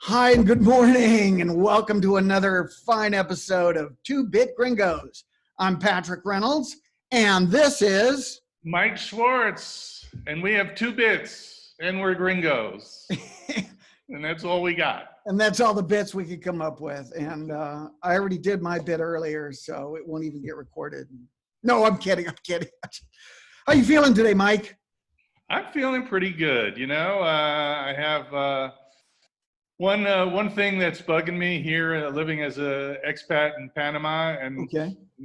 Hi, and good morning, and welcome to another fine episode of Bit Gringos. I'm Patrick Reynolds, and this is Mike Schwartz, and we have 2 bits, and we're gringos. And that's all we got. And that's all the bits we could come up with. And I already did my bit earlier, so it won't even get recorded. No, I'm kidding. How you feeling today, Mike? I'm feeling pretty good. I have one thing that's bugging me here, living as an expat in Panama, and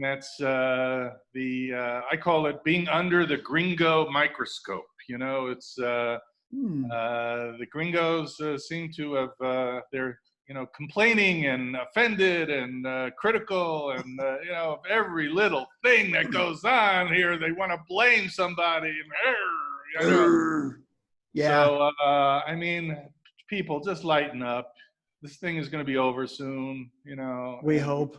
that's I call it being under the gringo microscope. It's the gringos seem to have they're complaining and offended and critical and of every little thing that goes on here. They want to blame somebody. Yeah. So I mean, people, just lighten up. This thing is going to be over soon. We hope.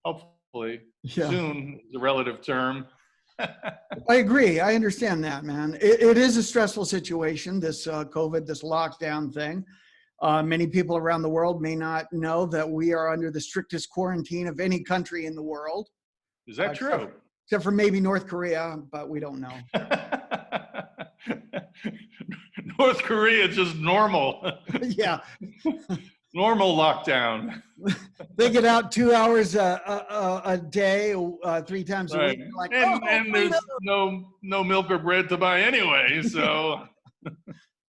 Hopefully, yeah. Soon is a relative term. I agree. I understand that, man. It is a stressful situation, this COVID, this lockdown thing. Many people around the world may not know that we are under the strictest quarantine of any country in the world. Is that true? Except for maybe North Korea, but we don't know. North Korea is just normal. Yeah. Normal lockdown. They get out 2 hours a day, 3 times a week. Like, and there's no milk or bread to buy anyway, so.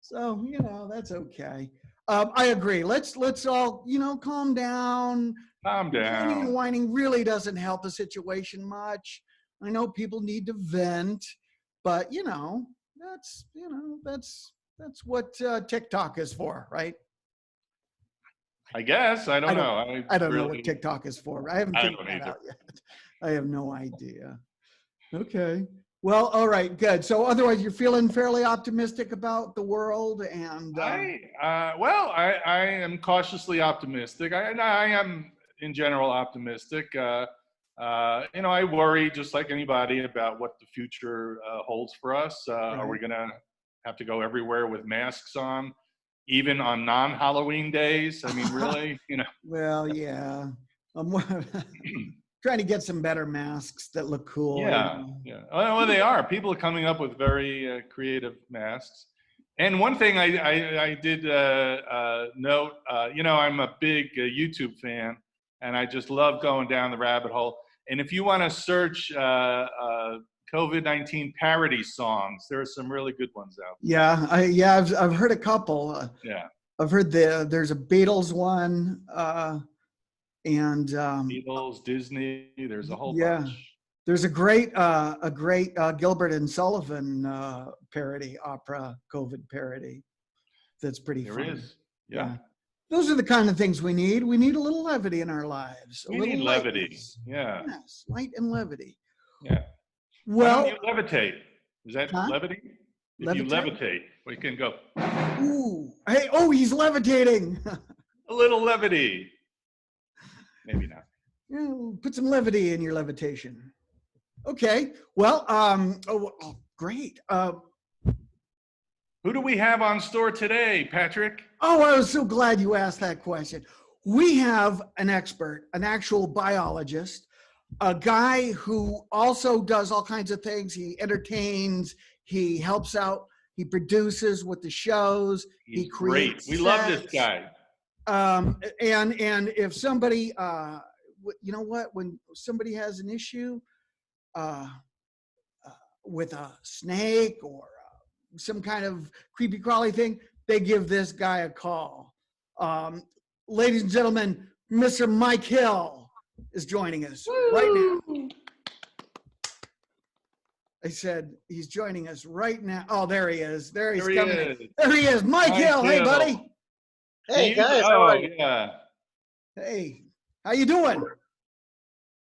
So, that's okay. I agree. Let's all, calm down. Calm down. Whining and whining really doesn't help the situation much. I know people need to vent, but that's what TikTok is for, right? I guess. I don't know. I don't know what TikTok is for. I haven't figured that out yet. I have no idea. Okay. Well, all right, good. So otherwise you're feeling fairly optimistic about the world and I am cautiously optimistic. I am in general optimistic. I worry just like anybody about what the future holds for us. Right. Are we going to have to go everywhere with masks on, even on non-Halloween days? I mean, really, Well, yeah. I'm trying to get some better masks that look cool. Yeah. Well, they are. People are coming up with very creative masks. And one thing I did note, I'm a big YouTube fan, and I just love going down the rabbit hole. And if you want to search COVID-19 parody songs, there are some really good ones out there. Yeah, I've heard a couple. Yeah, I've heard there's a Beatles one, and Beatles, Disney. There's a whole bunch. There's a great Gilbert and Sullivan parody, opera COVID parody. That's pretty fun. There is. Yeah. Those are the kind of things we need. We need a little levity in our lives. We need levity. Yeah. Yes, light and levity. Yeah. Well, why don't you levitate? Is that levity? If you levitate, we can go. Ooh. Hey, he's levitating. A little levity. Maybe not. Yeah, put some levity in your levitation. Okay. Well, great. Who do we have on store today, Patrick? Oh, I was so glad you asked that question. We have an expert, an actual biologist, a guy who also does all kinds of things. He entertains, he helps out, he produces with the shows. He creates. Great. We love this guy. And if somebody, when somebody has an issue with a snake or some kind of creepy crawly thing, they give this guy a call. Ladies and gentlemen, Mr. Mike Hill is joining us right now. I said he's joining us right now. Oh, there he is. There he is. There he is. Mike Hill. Hey, buddy. Hey, guys. How are you? Yeah. Hey, how you doing?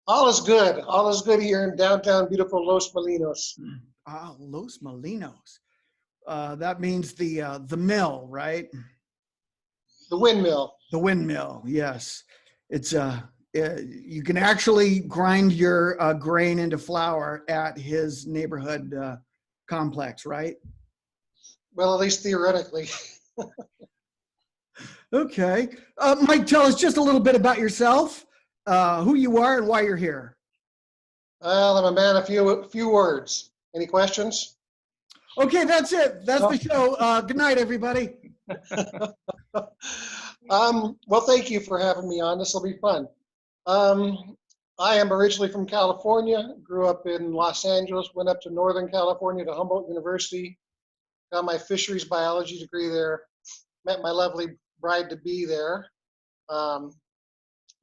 All is good. All is good here in downtown beautiful Los Molinos. Los Molinos. That means the mill, right? The windmill. The windmill, yes. It's you can actually grind your grain into flour at his neighborhood complex, right? Well, at least theoretically. Okay. Mike, tell us just a little bit about yourself, who you are and why you're here. Well, I'm a man of few words. Any questions? Okay, that's it. That's the show. Good night, everybody. Well, thank you for having me on. This will be fun. I am originally from California, grew up in Los Angeles, went up to Northern California to Humboldt University, got my fisheries biology degree there, met my lovely bride-to-be there,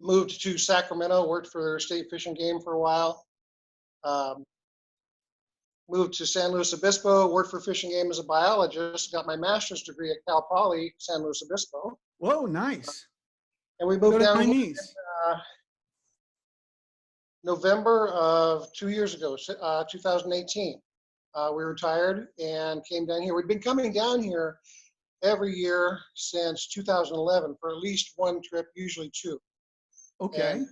moved to Sacramento, worked for State Fish and Game for a while, moved to San Luis Obispo, worked for Fish and Game as a biologist, got my master's degree at Cal Poly, San Luis Obispo. Whoa, nice. And we moved down here in November of 2 years ago, 2018. We retired and came down here. We've been coming down here every year since 2011 for at least one trip, usually two. Okay. And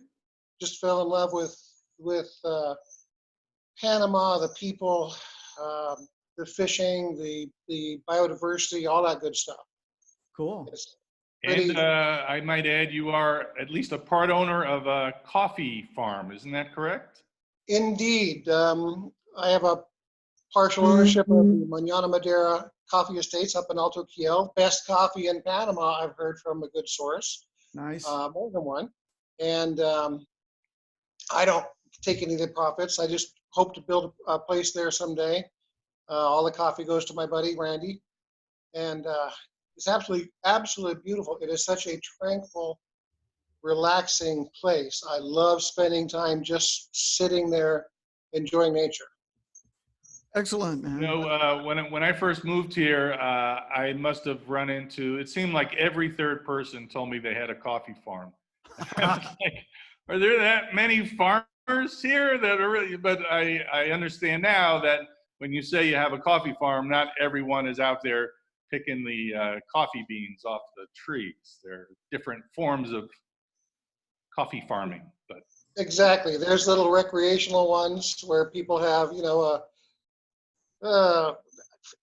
just fell in love with Panama, the people, the fishing, the biodiversity, all that good stuff. Cool. And I might add, you are at least a part owner of a coffee farm. Isn't that correct? Indeed. I have a partial ownership of the Manana Madera coffee estates up in Alto Kiel. Best coffee in Panama, I've heard from a good source. Nice. More than one. And I don't take any of the profits. I just hope to build a place there someday. All the coffee goes to my buddy, Randy. And it's absolutely beautiful. It is such a tranquil, relaxing place. I love spending time just sitting there, enjoying nature. Excellent, man. You know, when I first moved here, I must have run into, it seemed like every third person told me they had a coffee farm. I was like, are there that many farmers here that are really, but I understand now that when you say you have a coffee farm, not everyone is out there picking the coffee beans off the trees. There are different forms of coffee farming, but exactly. There's little recreational ones where people have, you know,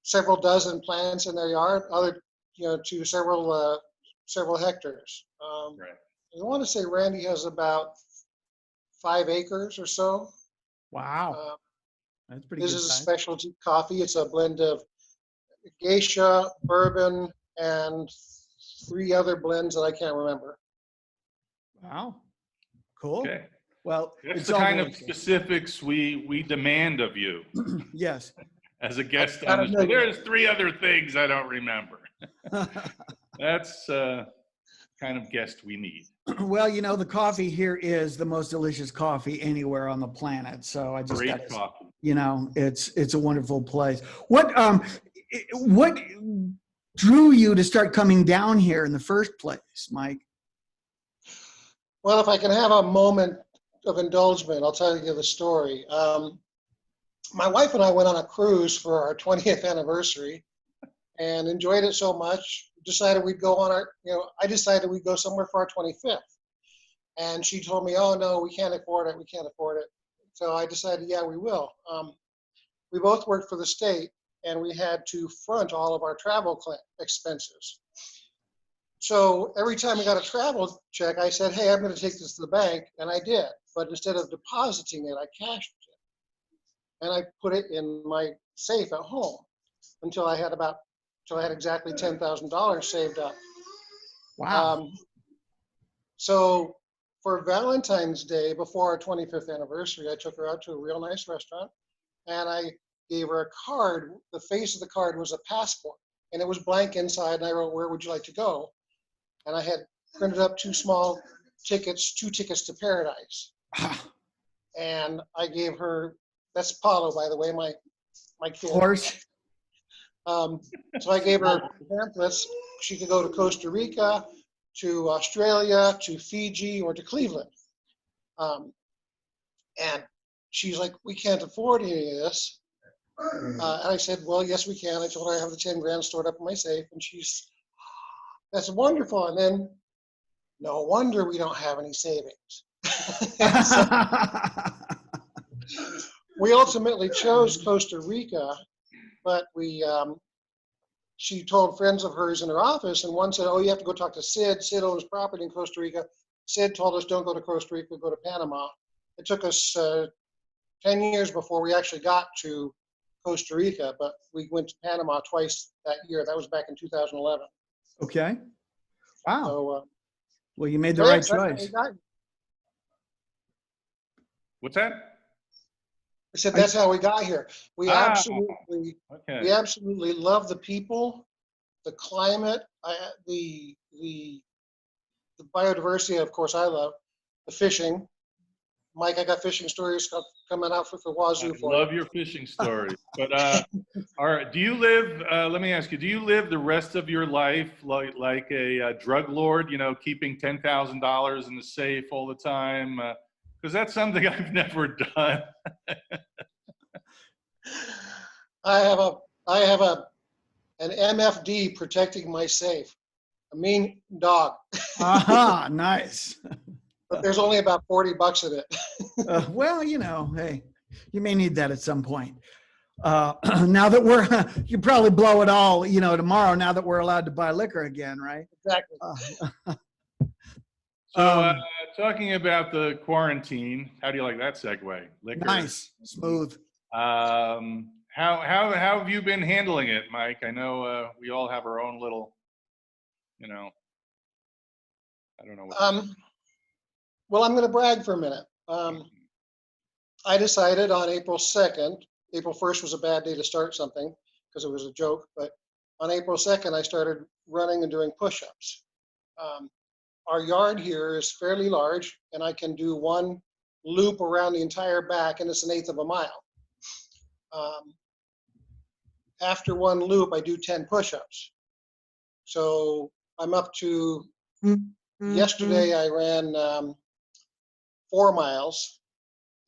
several dozen plants in their yard, other, you know, to several hectares. right. I want to say Randy has about 5 acres or so. Wow. That's pretty This good is a size. specialty coffee. It's a blend of geisha, bourbon, and 3 other blends that I can't remember. Wow. Cool. Okay. Well, That's it's the all kind of delicious. specifics we demand of you Yes. as a guest I on the show. gotta There's 3 other things I don't remember. That's kind of guest we need. Well, you know, the coffee here is the most delicious coffee anywhere on the planet. So I just got Great to, coffee. you know, it's a wonderful place. What drew you to start coming down here in the first place, Mike? Well, if I can have a moment of indulgence, I'll tell you the story. My wife and I went on a cruise for our 20th anniversary and enjoyed it so much. Decided we'd go on our, you know, I decided we'd go somewhere for our 25th. And she told me, oh no, we can't afford it. We can't afford it. So I decided, yeah, we will. We both worked for the state and we had to front all of our travel expenses. So every time we got a travel check, I said, hey, I'm going to take this to the bank. And I did. But instead of depositing it, I cashed it. And I put it in my safe at home until I had exactly $10,000 saved up. Wow. So for Valentine's Day, before our 25th anniversary, I took her out to a real nice restaurant and I gave her a card. The face of the card was a passport and it was blank inside. And I wrote, where would you like to go? And I had printed up 2 small tickets, 2 tickets to paradise. And I gave her, that's Paulo, by the way, my kid. Of course. So I gave her pamphlets. She could go to Costa Rica, to Australia, to Fiji, or to Cleveland. And she's like, we can't afford any of this. And I said, well, yes, we can. I told her I have the 10 grand stored up in my safe. And she's, that's wonderful. And then, no wonder we don't have any savings. So we ultimately chose Costa Rica, but we she told friends of hers in her office, and one said, oh, you have to go talk to Sid. Sid owns property in Costa Rica. Sid told us, don't go to Costa Rica, go to Panama. It took us 10 years before we actually got to Costa Rica, but we went to Panama twice that year. That was back in 2011. Okay. Wow. So, well, you made the right that's how we choice. got here. What's that? I said that's how we got here. We okay. absolutely love the people, the climate, the biodiversity. Of course, I love the fishing. Mike, I got fishing stories coming out for the wazoo for you. I love your fishing stories. But all right, do you live? Let me ask you: do you live the rest of your life like a drug lord? You know, keeping $10,000 in the safe all the time? Because that's something I've never done. I have an MFD protecting my safe. A mean dog. Aha, nice. But there's only about $40 in it. Well, you know, hey, you may need that at some point. Now that you probably blow it all, you know, tomorrow, now that we're allowed to buy liquor again, right? Exactly. So talking about the quarantine, how do you like that segue? Liquor. Nice, smooth. How have you been handling it, Mike? I know we all have our own little, you know, I don't know. Well, I'm going to brag for a minute. I decided on April 2nd, April 1st was a bad day to start something because it was a joke, but on April 2nd, I started running and doing push-ups. Our yard here is fairly large, and I can do one loop around the entire back, and it's 1/8 of a mile. After one loop, I do 10 push-ups. So I'm up to, yesterday I ran 4 miles.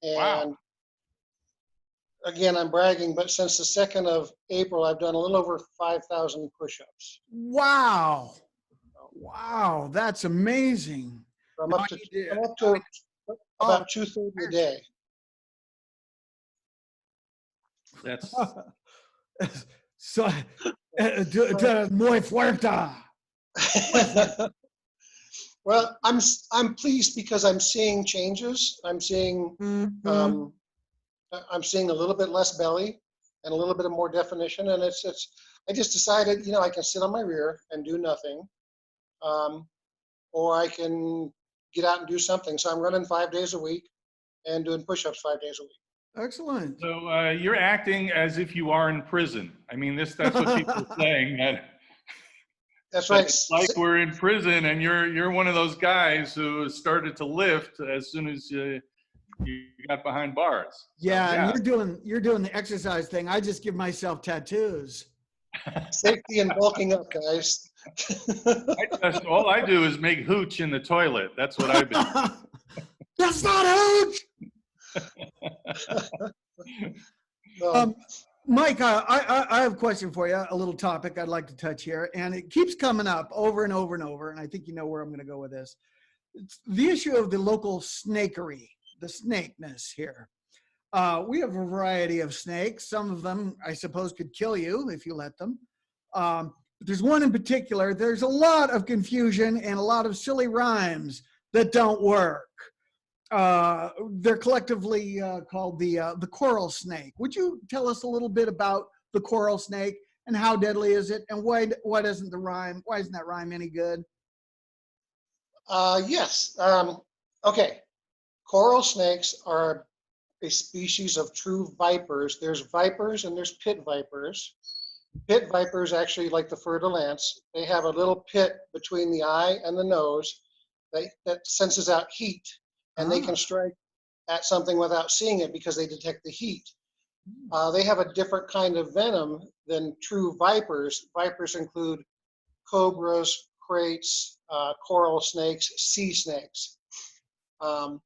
And wow. Again, I'm bragging, but since the 2nd of April, I've done a little over 5,000 push-ups. Wow. Wow, that's amazing. So I'm up to about 230 a day. That's so muy fuerte. Well, I'm pleased because I'm seeing changes. I'm seeing I'm seeing a little bit less belly and a little bit of more definition. And it's I just decided, you know, I can sit on my rear and do nothing, or I can get out and do something. So I'm running 5 days a week and doing push-ups 5 days a week. Excellent. So you're acting as if you are in prison. I mean, that's what people are saying. That's right. It's like we're in prison, and you're one of those guys who started to lift as soon as you got behind bars. Yeah, so, yeah. And you're doing the exercise thing. I just give myself tattoos. Safety and bulking up, guys. All I do is make hooch in the toilet. That's what I've been doing. That's not hooch. No. Mike, I have a question for you, a little topic I'd like to touch here, and it keeps coming up over and over and over, and I think you know where I'm going to go with this. It's the issue of the local snakery, the snakeness here. We have a variety of snakes. Some of them, I suppose, could kill you if you let them. But there's one in particular. There's a lot of confusion and a lot of silly rhymes that don't work. They're collectively called the coral snake. Would you tell us a little bit about the coral snake and how deadly is it, and why isn't that rhyme any good? Yes. Okay. Coral snakes are a species of true vipers. There's vipers and there's pit vipers. Pit vipers actually like the fer-de-lance. They have a little pit between the eye and the nose that senses out heat. And they can strike at something without seeing it because they detect the heat. They have a different kind of venom than true vipers. Vipers include cobras, kraits, coral snakes, sea snakes. Coral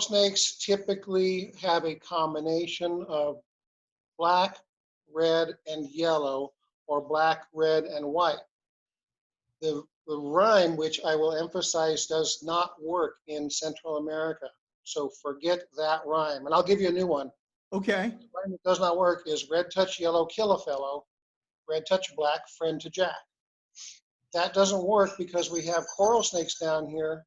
snakes typically have a combination of black, red, and yellow, or black, red, and white. The rhyme, which I will emphasize, does not work in Central America. So forget that rhyme. And I'll give you a new one. Okay. The rhyme that does not work is red touch yellow, kill a fellow. red touch black, friend to Jack. That doesn't work because we have coral snakes down here.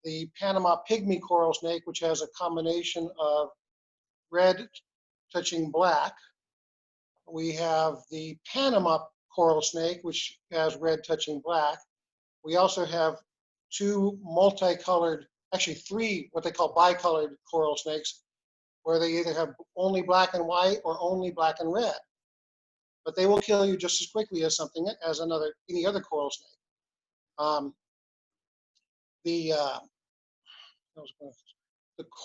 The Panama pygmy coral snake, which has a combination of red touching black. We have the Panama coral snake, which has red touching black. We also have two multicolored, actually three, what they call bicolored coral snakes, where they either have only black and white or only black and red. But they will kill you just as quickly as any other coral snake. The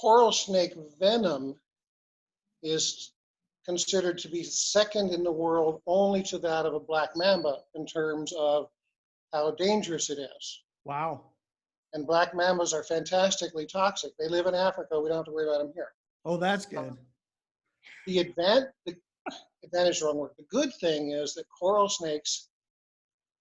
coral snake venom is considered to be second in the world only to that of a black mamba in terms of how dangerous it is. Wow. And black mambas are fantastically toxic. They live in Africa. We don't have to worry about them here. Oh, that's good. The advantage is the wrong word. The good thing is that coral snakes,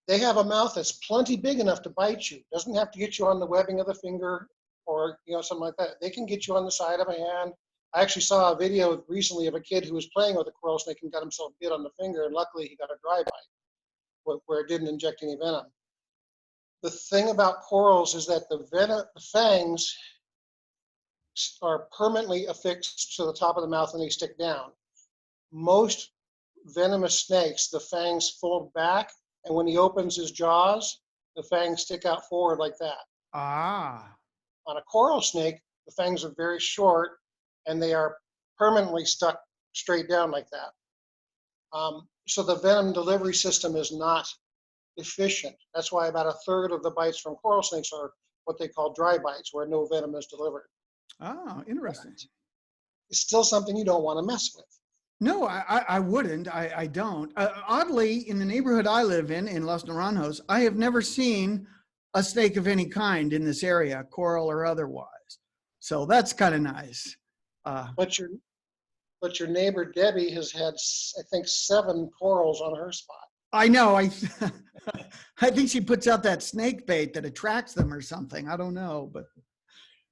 they have a mouth that's plenty big enough to bite you. Doesn't have to get you on the webbing of the finger or something like that. They can get you on the side of a hand. I actually saw a video recently of a kid who was playing with a coral snake and got himself bit on the finger, and luckily he got a dry bite where it didn't inject any venom. The thing about corals is that the fangs are permanently affixed to the top of the mouth and they stick down. Most venomous snakes, the fangs fold back, and when he opens his jaws, the fangs stick out forward like that. Ah. On a coral snake, the fangs are very short and they are permanently stuck straight down like that. So the venom delivery system is not efficient. That's why about a third of the bites from coral snakes are what they call dry bites, where no venom is delivered. Oh, interesting. It's still something you don't want to mess with. No, I wouldn't. I don't. Oddly, in the neighborhood I live in Los Naranjos, I have never seen a snake of any kind in this area, coral or otherwise. So that's kind of nice. But your neighbor Debbie has had, I think, 7 corals on her spot. I know. I think she puts out that snake bait that attracts them or something. I don't know, but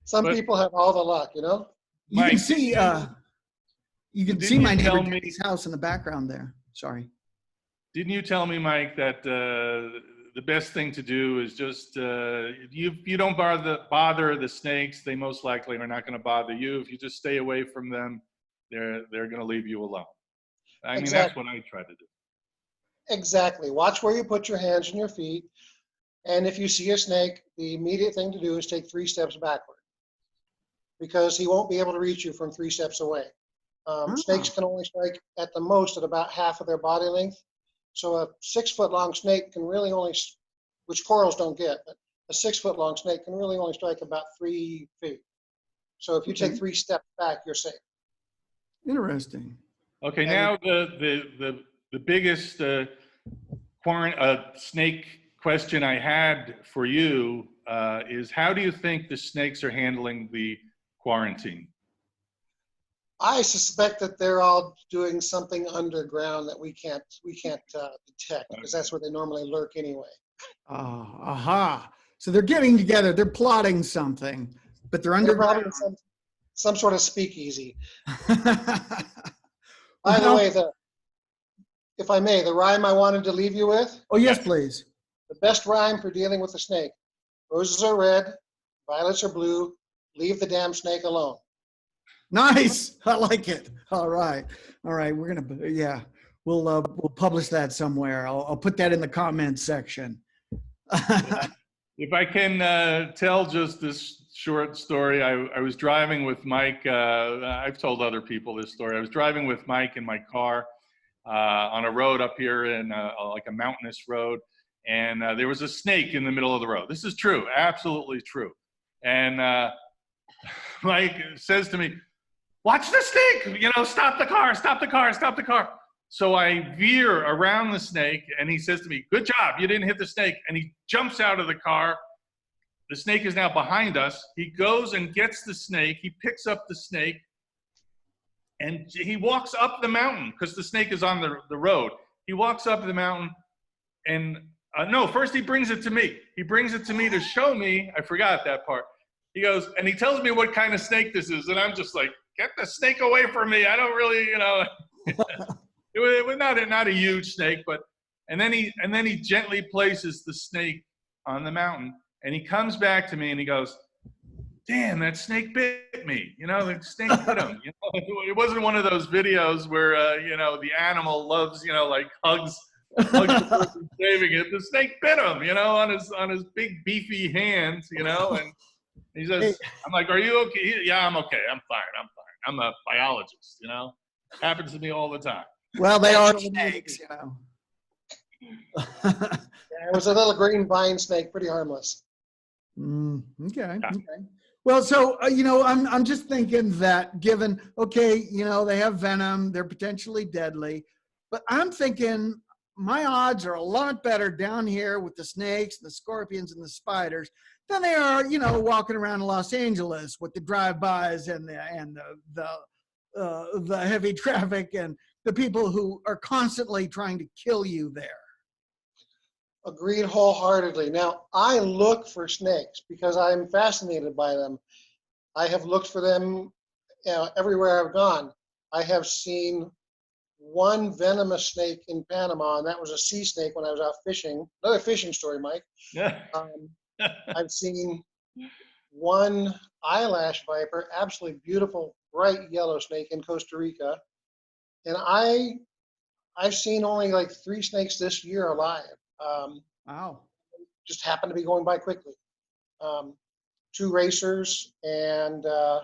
some people have all the luck, you know. You Mike, can see. You can see my neighbor tell me- Debbie's house in the background there. Sorry. Didn't you tell me, Mike, that the best thing to do is just you don't bother the snakes, they most likely are not going to bother you. If you just stay away from them, they're going to leave you alone. I mean, that's what I try to do. Exactly. Watch where you put your hands and your feet. And if you see a snake, the immediate thing to do is take 3 steps backward, because he won't be able to reach you from 3 steps away. Snakes can only strike at the most at about half of their body length. So a 6-foot-long snake can really only, which corals don't get, but a 6-foot-long snake can really only strike about 3 feet. So if you take 3 steps back, you're safe. Interesting. Okay, now the biggest snake question I had for you is, how do you think the snakes are handling the quarantine? I suspect that they're all doing something underground that we can't detect, because that's where they normally lurk anyway. Aha. So they're getting together. They're plotting something, but they're underground. They're probably some sort of speakeasy. By the way, if I may, the rhyme I wanted to leave you with. Oh, yes, please. The best rhyme for dealing with a snake: roses are red, violets are blue, leave the damn snake alone. Nice. I like it. All right. We're going to, we'll publish that somewhere. I'll put that in the comments section. If I can tell just this short story, I was driving with Mike. I've told other people this story. I was driving with Mike in my car on a road up here in like a mountainous road. And there was a snake in the middle of the road. This is true, absolutely true. And Mike says to me, "Watch the snake, stop the car, stop the car, stop the car." So I veer around the snake, and he says to me, "Good job, you didn't hit the snake." And he jumps out of the car. The snake is now behind us. He goes and gets the snake. He picks up the snake, and he walks up the mountain, because the snake is on the road. He walks up the mountain, and no, first he brings it to me. He brings it to me to show me. I forgot that part. He goes, and he tells me what kind of snake this is, and I'm just like, "Get the snake away from me. I don't really, It was not a huge snake, but and then he gently places the snake on the mountain, and he comes back to me and he goes, "Damn, that snake bit me." You know, the snake bit him. You know, it wasn't one of those videos where you know, the animal loves, you know, like hugs the person saving it. The snake bit him, you know, on his big beefy hands, you know, and he says, "I'm like, are you okay?" Yeah, I'm okay. I'm fine. I'm a biologist, you know. Happens to me all the time. Well, they are snakes, you know. Yeah, it was a little green vine snake, pretty harmless. Okay. Well, so you know, I'm just thinking that given, okay, you know, they have venom, they're potentially deadly, but I'm thinking my odds are a lot better down here with the snakes, the scorpions, and the spiders than they are, you know, walking around Los Angeles with the drive-bys and the heavy traffic and the people who are constantly trying to kill you there. Agreed wholeheartedly. Now, I look for snakes because I'm fascinated by them. I have looked for them, you know, everywhere I've gone. I have seen one venomous snake in Panama, and that was a sea snake when I was out fishing. Another fishing story, Mike. I've seen one eyelash viper, absolutely beautiful, bright yellow snake in Costa Rica. And I've seen only like 3 snakes this year alive. Wow. Just happened to be going by quickly. 2 racers and I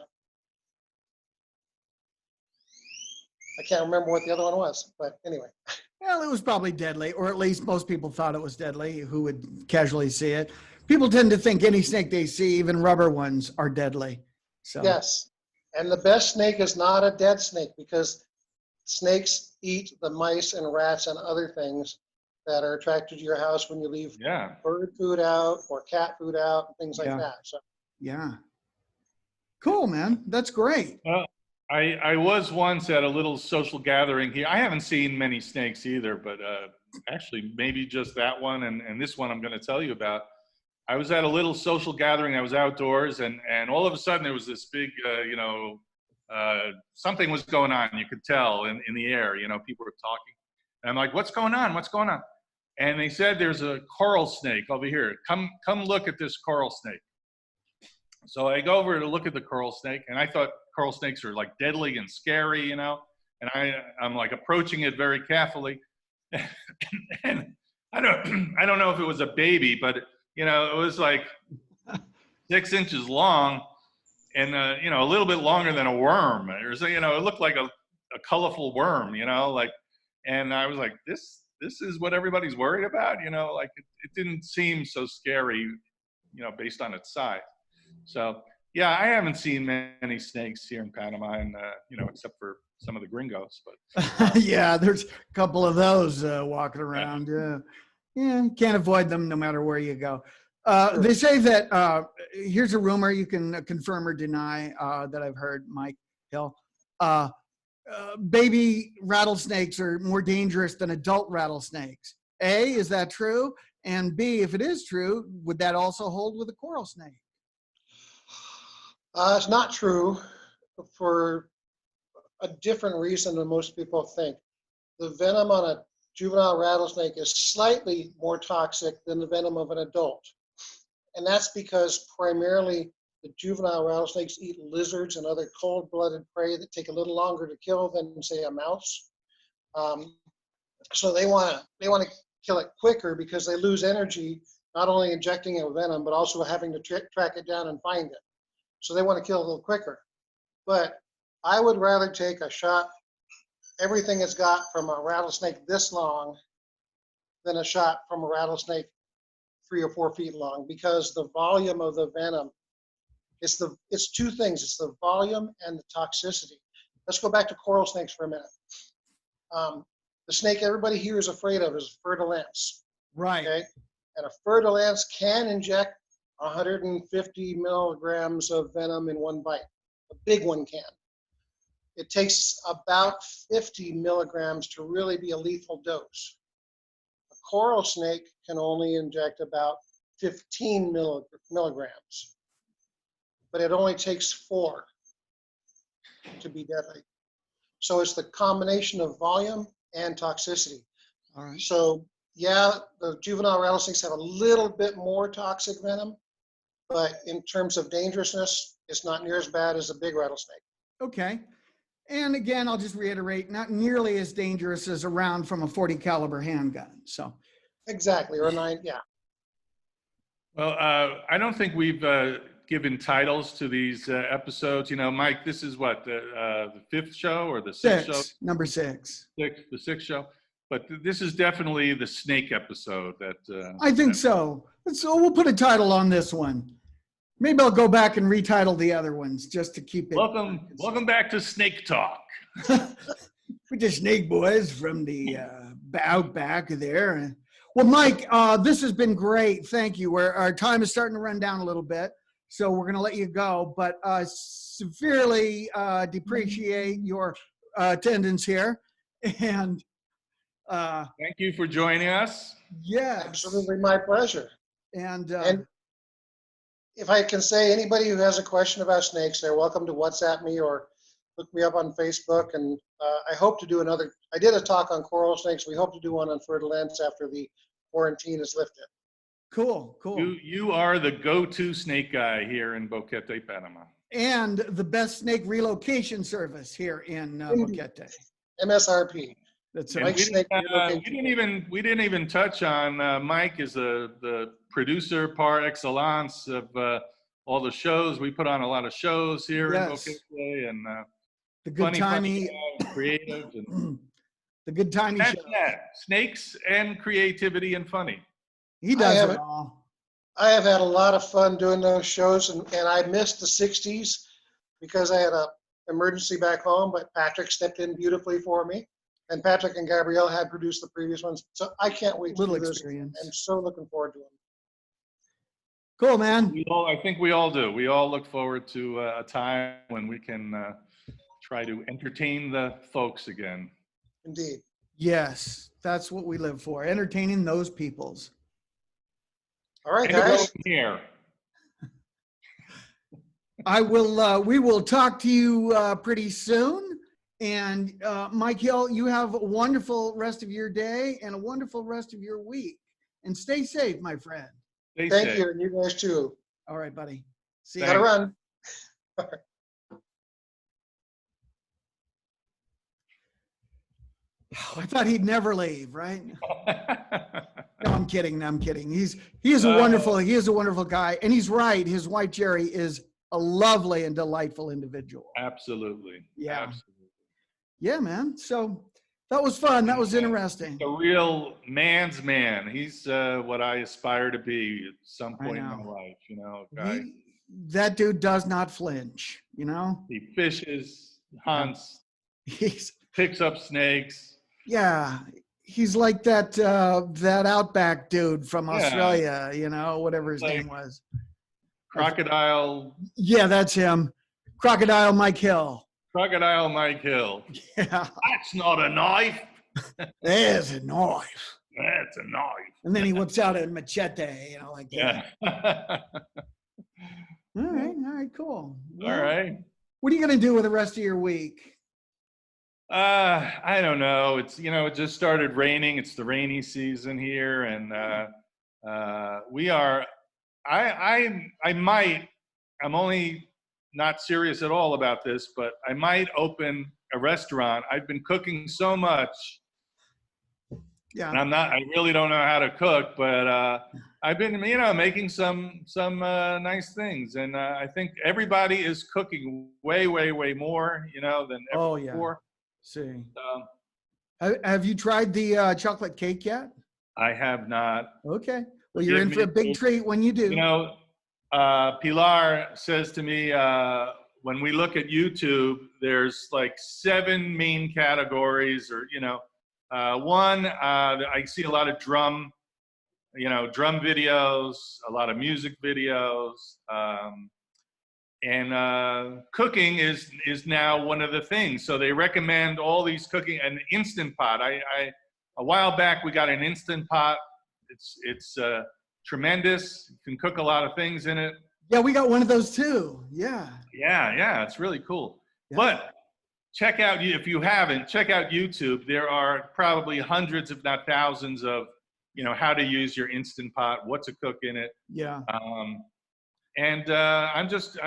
can't remember what the other one was, but anyway. Well, it was probably deadly, or at least most people thought it was deadly who would casually see it. People tend to think any snake they see, even rubber ones, are deadly. So Yes. And the best snake is not a dead snake because snakes eat the mice and rats and other things that are attracted to your house when you leave bird food out or cat food out and things like that. So yeah. Cool, man. That's great. I was once at a little social gathering here. I haven't seen many snakes either, but actually maybe just that one and this one I'm going to tell you about. I was at a little social gathering. I was outdoors, and all of a sudden there was this big, you know, something was going on. You could tell in the air, you know, people were talking. And I'm like, "What's going on? What's going on?" And they said, "There's a coral snake over here. Come look at this coral snake." So I go over to look at the coral snake, and I thought coral snakes are like deadly and scary, you know. And I'm like approaching it very carefully, and I don't know if it was a baby, but you know, it was like 6 inches long, and you know, a little bit longer than a worm. Or so, you know, it looked like a colorful worm, you know, like. And I was like, this is what everybody's worried about, you know, like it didn't seem so scary, you know, based on its size. So yeah, I haven't seen many snakes here in Panama, and you know, except for some of the gringos. But yeah, there's a couple of those walking around. Yeah, can't avoid them no matter where you go. They say that here's a rumor you can confirm or deny that I've heard, Mike Hill. Baby rattlesnakes are more dangerous than adult rattlesnakes. A, is that true? And B, if it is true, would that also hold with a coral snake? It's not true for a different reason than most people think. The venom on a juvenile rattlesnake is slightly more toxic than the venom of an adult. And that's because primarily the juvenile rattlesnakes eat lizards and other cold-blooded prey that take a little longer to kill than, say, a mouse. So they want to kill it quicker because they lose energy not only injecting it with venom but also having to track it down and find it. So they want to kill it a little quicker. But I would rather take a shot, everything it's got from a rattlesnake this long, than a shot from a rattlesnake 3 or 4 feet long, because the volume of the venom, it's 2 things. It's the volume and the toxicity. Let's go back to coral snakes for a minute. The snake everybody here is afraid of is fer-de-lance. Right. Okay? And a fer-de-lance can inject 150 milligrams of venom in one bite. A big one can. It takes about 50 milligrams to really be a lethal dose. A coral snake can only inject about 15 milligrams, but it only takes 4 to be deadly. So it's the combination of volume and toxicity. All right. So yeah, the juvenile rattlesnakes have a little bit more toxic venom, but in terms of dangerousness, it's not near as bad as a big rattlesnake. Okay. And again, I'll just reiterate, not nearly as dangerous as a round from a 40 caliber handgun. So Exactly, or 9, yeah. Well, I don't think we've given titles to these episodes. You know, Mike, this is what, the fifth show or the sixth show? Number 6. The sixth show. But this is definitely the snake episode that. I think so. So we'll put a title on this one. Maybe I'll go back and retitle the other ones just to keep it. Welcome back to Snake Talk. We're just snake boys from the outback there. Well, Mike, this has been great. Thank you. Our time is starting to run down a little bit, so we're going to let you go. But severely depreciate your attendance here. And thank you for joining us. yes, Absolutely my pleasure. And if I can say, anybody who has a question about snakes, they're welcome to WhatsApp me or look me up on Facebook. And I hope to do another. I did a talk on coral snakes. We hope to do one on fertile ants after the quarantine is lifted. cool. You are the go-to snake guy here in Boquete, Panama. And the best snake relocation service here in Boquete. MSRP. That's And right. we didn't even touch on Mike is the producer par excellence of all the shows. We put on a lot of shows here in Boquete, and The good timey, creative, and the good timey show. Snakes and creativity and funny. He does it all. I have had a lot of fun doing those shows, and I missed the 60s because I had a emergency back home, but Patrick stepped in beautifully for me. And Patrick and Gabrielle had produced the previous ones. So I can't wait to do this. I'm so looking forward to them. Cool, man. I think we all do. We all look forward to a time when we can try to entertain the folks again. Indeed. Yes, that's what we live for, entertaining those peoples. All right, guys. Here. We will talk to you pretty soon. And Mike Hill, you have a wonderful rest of your day and a wonderful rest of your week. And stay safe, my friend. Thank you, and you guys too. All right, buddy. See you. Gotta run. I thought he'd never leave, right? No, I'm kidding. He is a wonderful guy, and he's right. His wife Jerry is a lovely and delightful individual. Absolutely. Yeah. Absolutely. Yeah, man. So that was fun. That was interesting. A real man's man. He's what I aspire to be at some point in my life. You know, guy. That dude does not flinch. You know. He fishes, hunts, picks up snakes. Yeah, he's like that outback dude from Australia. You know, whatever his name was. Crocodile. Yeah, that's him. Crocodile Mike Hill. Crocodile Mike Hill. Yeah. That's not a knife. There's a knife. That's a knife. And then he whips out a machete, you know, like that. Yeah. All right, cool. Well, all right. What are you going to do with the rest of your week? I don't know. It's, you know, it just started raining. It's the rainy season here. And I'm only not serious at all about this, but I might open a restaurant. I've been cooking so much. Yeah. And I really don't know how to cook, but I've been, you know, making some nice things. And I think everybody is cooking way, way, way more, you know, than ever before. See. Have you tried the chocolate cake yet? I have not. Okay. Well, you're in for a big treat when you do. You know, Pilar says to me, when we look at YouTube, there's like 7 main categories, or, you know, one, I see a lot of drum videos, a lot of music videos, and cooking is now one of the things. So they recommend all these cooking, an Instant Pot. A while back we got an Instant Pot. It's tremendous. You can cook a lot of things in it. Yeah, we got one of those too. Yeah. Yeah, it's really cool. Yeah. But check out, if you haven't, check out YouTube. There are probably hundreds, if not thousands, of how to use your Instant Pot, what to cook in it. Yeah. And I'm just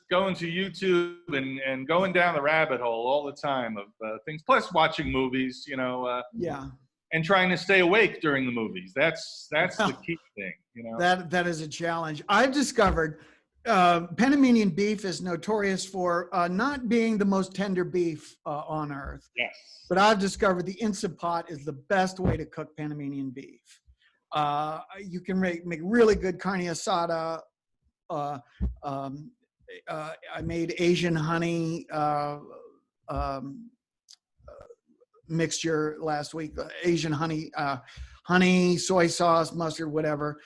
going to YouTube and going down the rabbit hole all the time of things. Plus watching movies, Yeah. and trying to stay awake during the movies. That's the key thing, That is a challenge. I've discovered Panamanian beef is notorious for not being the most tender beef on earth. Yes. But I've discovered the Instant Pot is the best way to cook Panamanian beef. You can make really good carne asada. I made Asian honey mixture last week. Asian honey, soy sauce, mustard, whatever,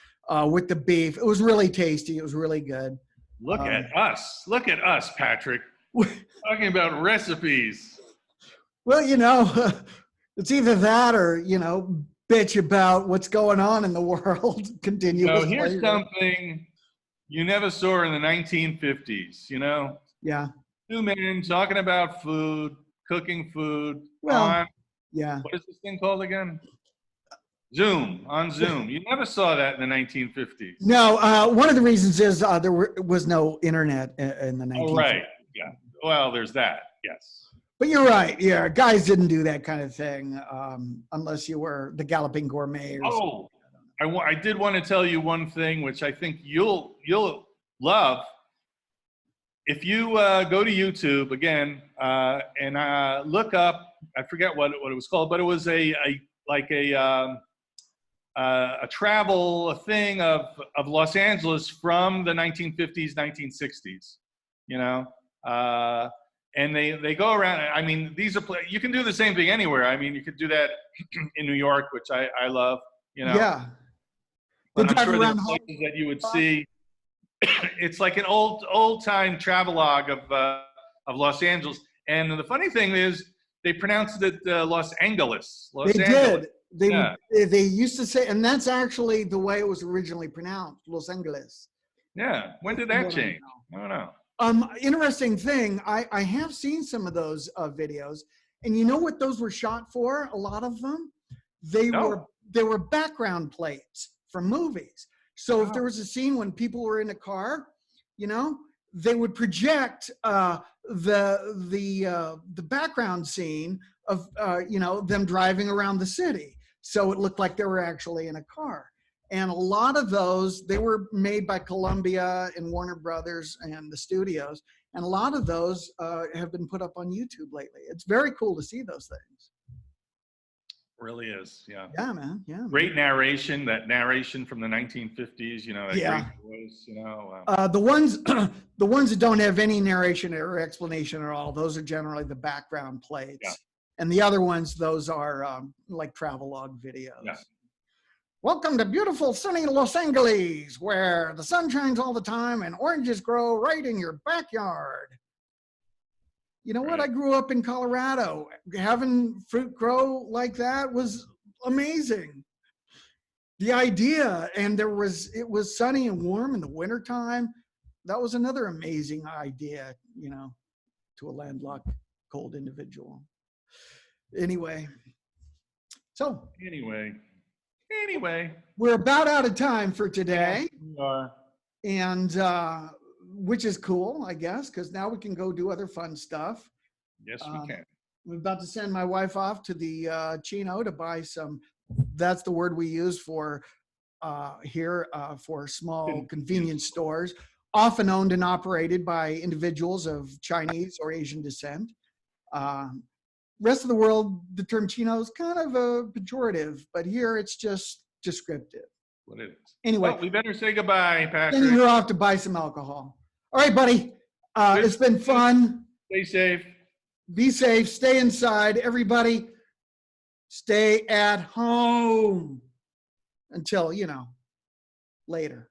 with the beef. It was really tasty. It was really good. Look at us. Look at us, Patrick. Talking about recipes. Well, it's either that or, bitch about what's going on in the world continuously. Here's something you never saw in the 1950s, Yeah. Two men talking about food, cooking food. Well, yeah. What is this thing called again? Zoom, on Zoom. You never saw that in the 1950s. No, one of the reasons is there was no internet in the 1950s. Oh, right. Yeah. Well, there's that. Yes. But you're right. Yeah, guys didn't do that kind of thing unless you were the Galloping Gourmet or something. I did want to tell you one thing, which I think you'll love. If you go to YouTube again and look up, I forget what it was called, but it was a travel thing of Los Angeles from the 1950s, 1960s. And they go around. I mean, you can do the same thing anywhere. I mean, you could do that in New York, which I love. Yeah. But I'm sure there are places that you would see. It's like an old time travelogue of Los Angeles. And the funny thing is, they pronounced it Los Angeles. Did. They used to say, and that's actually the way it was originally pronounced, Los Angeles. Yeah. When did that change? I don't know. Interesting thing, I have seen some of those videos, and you know what those were shot for? A lot of them, they were background plates from movies. So if there was a scene when people were in a car, they would project the background scene of them driving around the city, so it looked like they were actually in a car. And a lot of those, they were made by Columbia and Warner Brothers and the studios. And a lot of those have been put up on YouTube lately. It's very cool to see those things. Really is, yeah. Yeah, man. Yeah. Great narration. That narration from the 1950s. Yeah. Great voice. The ones that don't have any narration or explanation at all, those are generally the background plates. Yeah. And the other ones, those are like travelogue videos. Yeah. Welcome to beautiful sunny Los Angeles, where the sun shines all the time and oranges grow right in your backyard. You know what? I grew up in Colorado. Having fruit grow like that was amazing. The idea, and it was sunny and warm in the wintertime. That was another amazing idea, to a landlocked, cold individual. Anyway. Anyway, we're about out of time for today. Yeah, we are. And which is cool, I guess, because now we can go do other fun stuff. Yes, we can. I'm about to send my wife off to the Chino to buy some. That's the word we use for here for small convenience stores, often owned and operated by individuals of Chinese or Asian descent. Rest of the world, the term Chino is kind of a pejorative, but here it's just descriptive. What it is. Anyway, we better say goodbye, Patrick. Then you're off to buy some alcohol. All right, buddy. It's been fun. Stay safe. Be safe. Stay inside. Everybody, stay at home until, later.